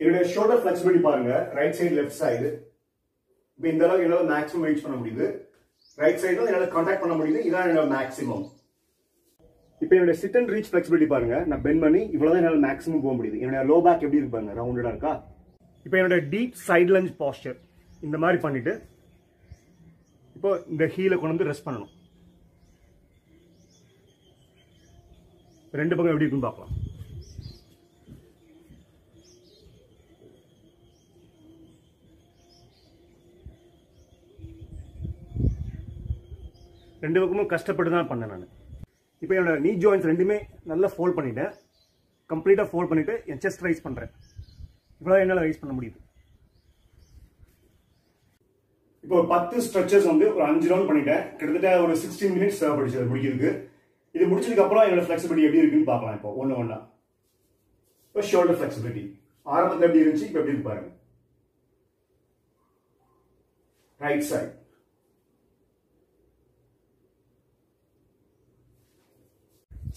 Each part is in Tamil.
என்னோட ஷோல்டர் ஃபிளெக்சிபிலிட்டி பாருங்க, ரைட் சைடு லெஃப்ட் சைடு. இப்போ இந்த அளவுக்கு என்னால மேக்ஸிமம் ரீச் பண்ண முடியுது. ரைட் சைடு என்னால கான்டாக்ட் பண்ண முடியுது. இதான் என்னோட மேக்ஸிமம். இப்போ என்னோட சிட் அண்ட் ரீச் ஃபிளெக்சிபிலிட்டி பாருங்க, நான் பெண்ட் பண்ணி இவ்வளவுதான் என்னால மேக்ஸிமம் போக முடியுது. என்னோட லோ பேக் எப்படி இருக்கு பாருங்க, ரவுண்டடா இருக்கா. இப்போ என்னோட டீப் சைடு லஞ்ச் பாஸ்டர் இந்த மாதிரி பண்ணிட்டு இப்போ இந்த ஹீலை கொண்டு வந்து ரெஸ்ட் பண்ணணும். ரெண்டு பக்கம் எப்படி இருக்குன்னு பார்க்கலாம். ரெண்டு பக்கமும் கஷ்டப்பட்டு தான் பண்ணேன் நான். இப்போ என்னோட நீ ஜாயின்ஸ் ரெண்டுமே நல்லா ஃபோல்ட் பண்ணிட்டேன். கம்ப்ளீட்டாக ஃபோல்ட் பண்ணிட்டு என் செஸ்ட் ரைஸ் பண்ணுறேன். இவ்வளோ என்னால் ரைஸ் பண்ண முடியுது. இப்போ ஒரு 10 ஸ்ட்ரெச்சஸ் வந்து ஒரு 5 ரவுண்ட் பண்ணிட்டேன். கிட்டத்தட்ட ஒரு 16 மினிட்ஸ் தேவைப்படுச்சு முடிக்கிறதுக்கு. இது முடிச்சதுக்கு அப்புறம் என்னோட ஃபிளெக்சிபிலிட்டி எப்படி இருக்குன்னு பார்க்கலாம். இப்போ ஒண்ணா இப்போ ஷோல்டர் ஃபிளெக்சிபிலிட்டி ஆரம்பத்தில் எப்படி இருந்துச்சு, இப்போ எப்படி இருக்கு பாருங்க. Right side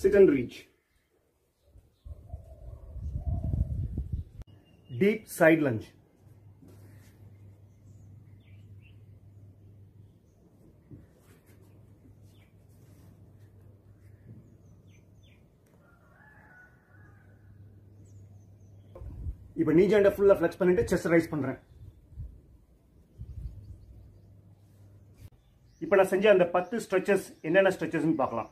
sit and reach, deep side lunge, இப்போ நீ ஜாயிண்ட ஃபுல்லா ஃப்ளெக்ஸ் பண்ணிட்டு செஸ்ட் ரைஸ் பண்றேன். இப்போ நான் செஞ்ச அந்த 10 ஸ்ட்ரெச்சஸ் என்னென்ன ஸ்ட்ரெச்சஸ்னு பார்க்கலாம்.